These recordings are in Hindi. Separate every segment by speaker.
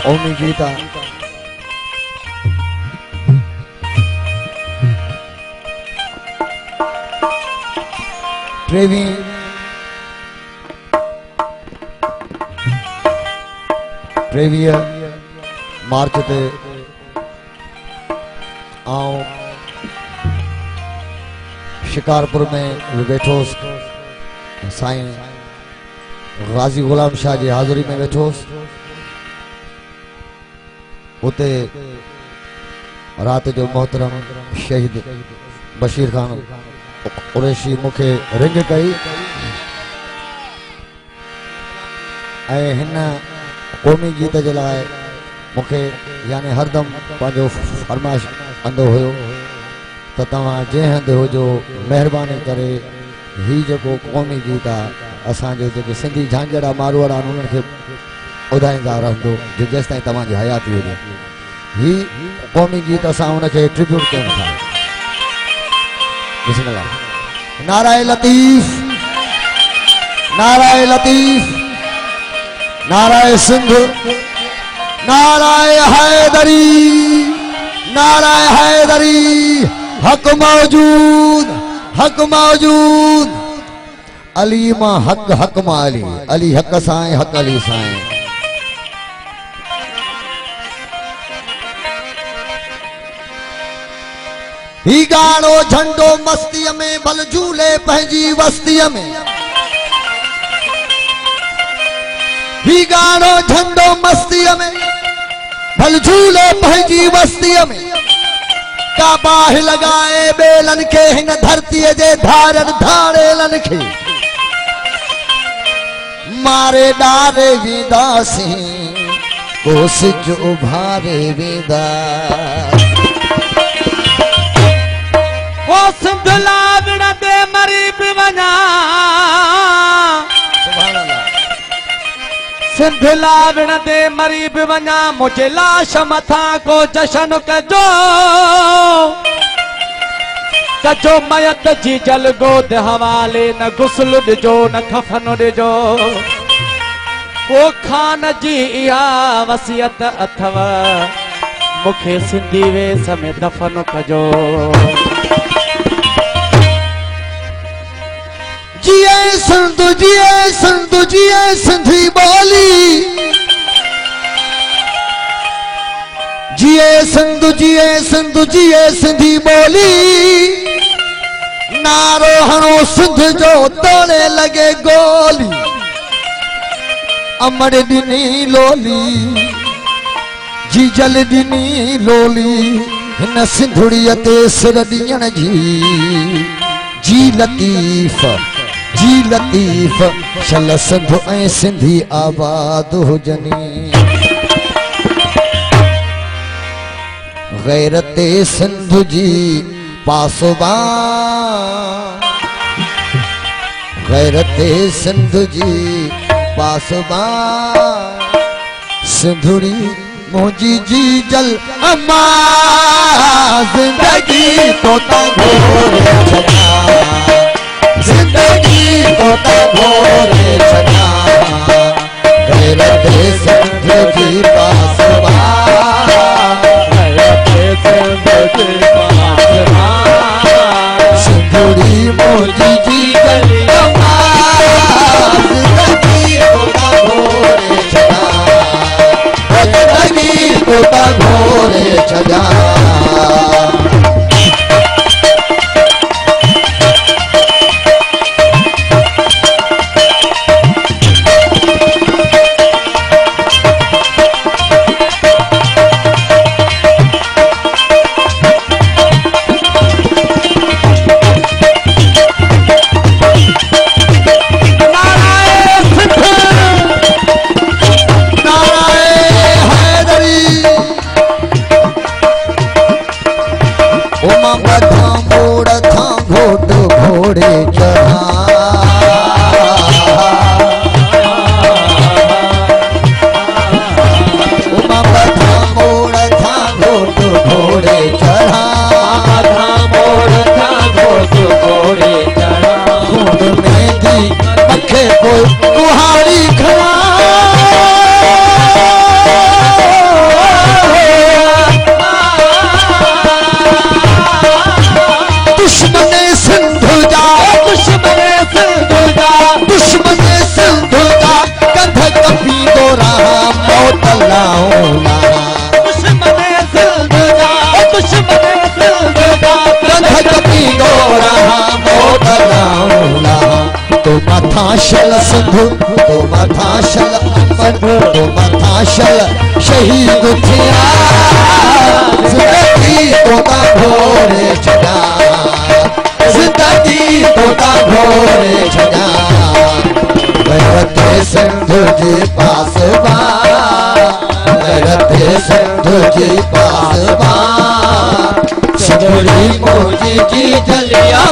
Speaker 1: ओमी गीता ट्रेवी मार्च ते आऊं शिकारपुर में वेठोस साईं गाजी गुलाम शाह जी हाज़ुरी में वेठोस उते रात जो मोहतरम शहीद बशीर खान कुरैशी मुखे रिंग कई हिन क़ौमी गीत जे लाइ मुखे यानी हरदम पंहिंजो फरमाइश कंदो हुयो त तव्हां जंहिं हंधि हुजो महिरबानी करे ही जेको क़ौमी गीत आहे असांजो जेके सिंधी झांझड़ा मारवाड़ा आहिनि उन्हनि खे ॿुधाईंदा रहंदो जेसिताईं तव्हांजी हयाती हुजे। ही क़ौमी गीत असां उनखे ट्रिब्यूट कयूं था। बिस्मिल्लाह। नाराए लतीफ़, नाराए लतीफ़, नाराए सिंध, नाराए हैदरी, नाराए हैदरी। हक मौजूद, हक मौजूद। अली मां हक, हक मां अली, अली हक साईं, हक अली साईं। ही गाड़ो झंडो मस्तीअ में भल झूले पंहिंजी वस्तीअ में। ही गाड़ो झंडो मस्तीअ में भल झूले पंहिंजी वस्तीअ में। का बाहि लगाए बेलन के हिन धरतीअ जे धारन धाड़ेलन खे मारे डारे वेंदासीं को सिज उभारे वेंदा।
Speaker 2: वो सिंध लावण दे मरी भी वञा, सिंध लावण दे मरी भी वञा। मुझे लाश मथा को जशन कजो, कजो मयत जी जलगोद हवाले। न गुस्ल ॾिजो न कफन ॾिजो। को खान जी इहा वसियत अथव, मुखे सिंधी वेस में दफन कजो।
Speaker 1: जिए सिंध, जिए सिंध, जिए सिंधी बोली। जिए सिंध, जिए सिंध, जिए सिंधी बोली। नारो हणो सिंध जो तोड़े लगे गोली। अमर दिनी लोली, जी जल दिनी लोली। हिन सिंधुड़ीअ ते सिर ॾियण जी लतीफ़, जी लतीफ़। शल सिंध ऐं सिंधी आबाद हुजनी। गैरते सिंध जी पासबान, गैरते सिंध जी पासबान। सिंधुड़ी मुझी जी जल अम्मा जिंदगी तो घोरे छड़ा, जिंदगी तो घोरे छड़ा। गैरते सिंध जी पासबान, गैरते सिंध जी पासबान। सिंधुड़ी मुझी जी जल अम्मा जिंदगी तो घोरे छड़ा, जिंदगी तो घोरे छड़ा। मथाशल सिंधु तो मथाशल अमर तो मथाशल शहीद थिया जिंदगी तो ना घोरे छड़ा जिंदगी तो ना घोरे छड़ा गैरते सिंधु जी पास बा गैरते सिंधु जी पास बा सिंधुड़ी मोजी जी जलिया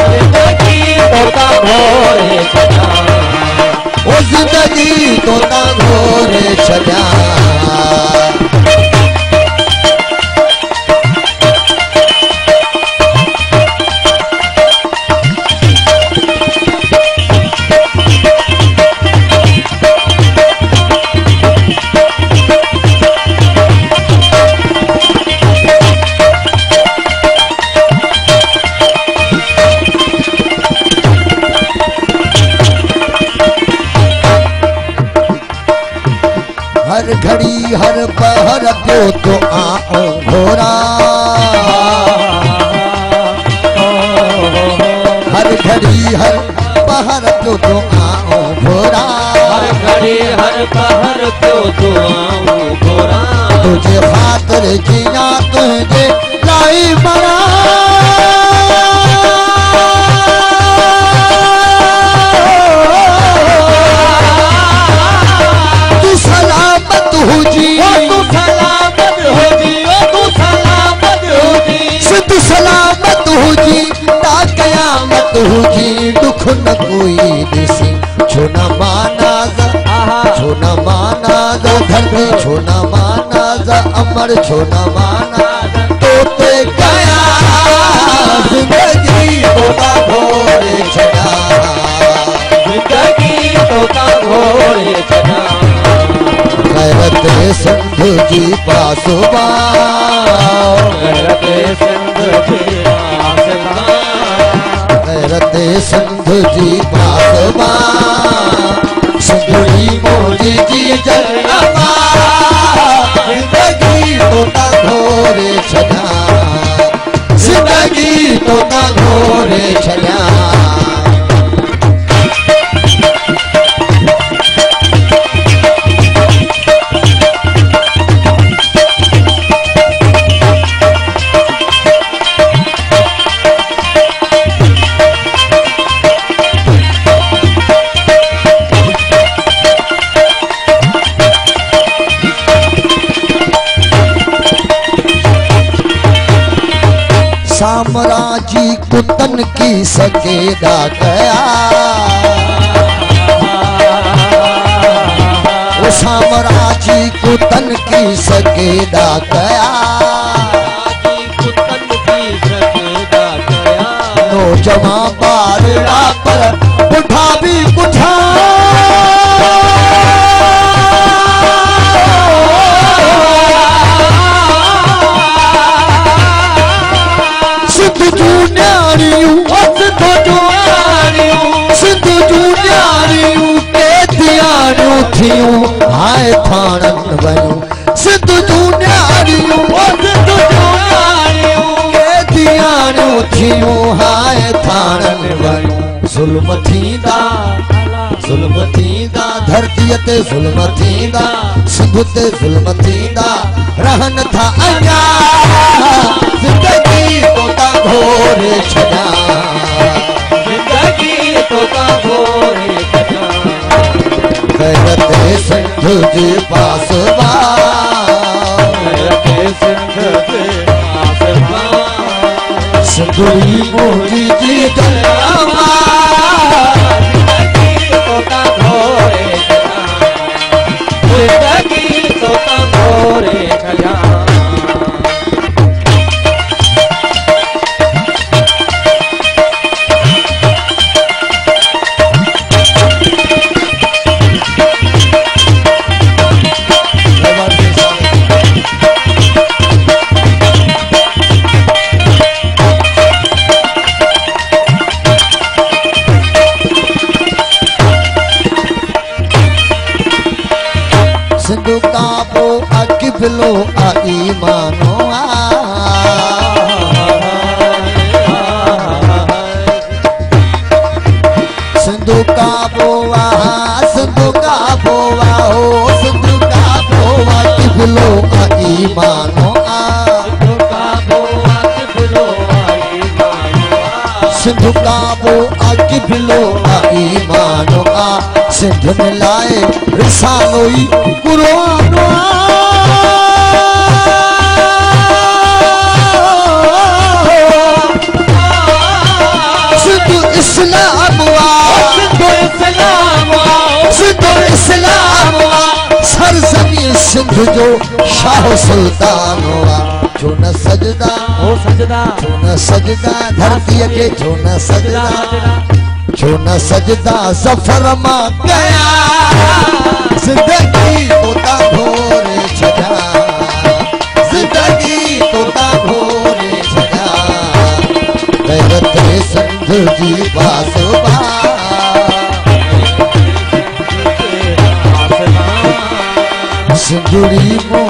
Speaker 1: जिंदगी तोता घोरे छड़ा ओ जिंदगी तोता घोरे छड़ा हर घड़ी हर पहर प्यो तो आओ घोरा हर घड़ी हर पहर प्यो तो आओ घोरा
Speaker 2: हर घड़ी हर पहर प्यो तो आओ घोरा
Speaker 1: तुझे खातिर जिया तुझे लाई मरा सलामत हो जी तू सलामत हो जी तू सलामत हो जी सिद्ध सलामत हो जी ता कयामत हो जी दुख न कोई दिसी छो न माना छो न माना धरती छो न माना अमर छो न माना तो ते गया जिंदगी तोता घोरे छड़ा
Speaker 2: जिंदगी तोता घोरे छड़ा
Speaker 1: गैरते सिंधु जी पासुबा
Speaker 2: गैरते सिंधु जी पासुबा
Speaker 1: गैरते सिंधु जी पासुबा सिंधुड़ी मोजी जी जलवा जिंदगी तोता घोरे छड़ा जिंदगी तोता घोरे छड़ा साम्राज्य कुतन की सकेदा गया वो साम्राज्य कुतन की सकेदा गया नौजवान बारड़ा पर बुढ़ा भी बुढ़ा हाय थानन बनू सिद्ध दुनियारियूं सिद्ध दुनियारियूं के दियारियूं थियूं हाय थानन बनू ज़ुल्म थींदा धरतीअ ते ज़ुल्म थींदा सिंध ते ज़ुल्म थींदा रहन था अञा ज़िंदगी तोता घोरे छॾा
Speaker 2: जिंदगी तोता घोरे छॾा
Speaker 1: गैरते सिंधु जी पासुबा
Speaker 2: गैरते सिंधु जी पासुबा
Speaker 1: सिंधुड़ी मोजी जी जलवा
Speaker 2: जिंदगी तोता घोरे छॾा जिंदगी तोता घोरे छॾा
Speaker 1: सिंधु काबो अकिबलो आई मानो सिंधु काबो आकी बिलो आ ईमानो आ सिंधु ने लाए रिसालोई कुरानो सिंधु इस्लाम सिंधु इस्लाम सरजमी सिंधु जो शाह सुल्तान हुआ छो न सजदा
Speaker 2: ओ सजदा
Speaker 1: छो न सजदा धरती के छो न सजदा छो न सजदा सफर मां गया जिंदगी तोता घोरे छड़ा जिंदगी तोता घोरे छड़ा गैरत सिंधु जी बासुबा सिंधुड़ी मो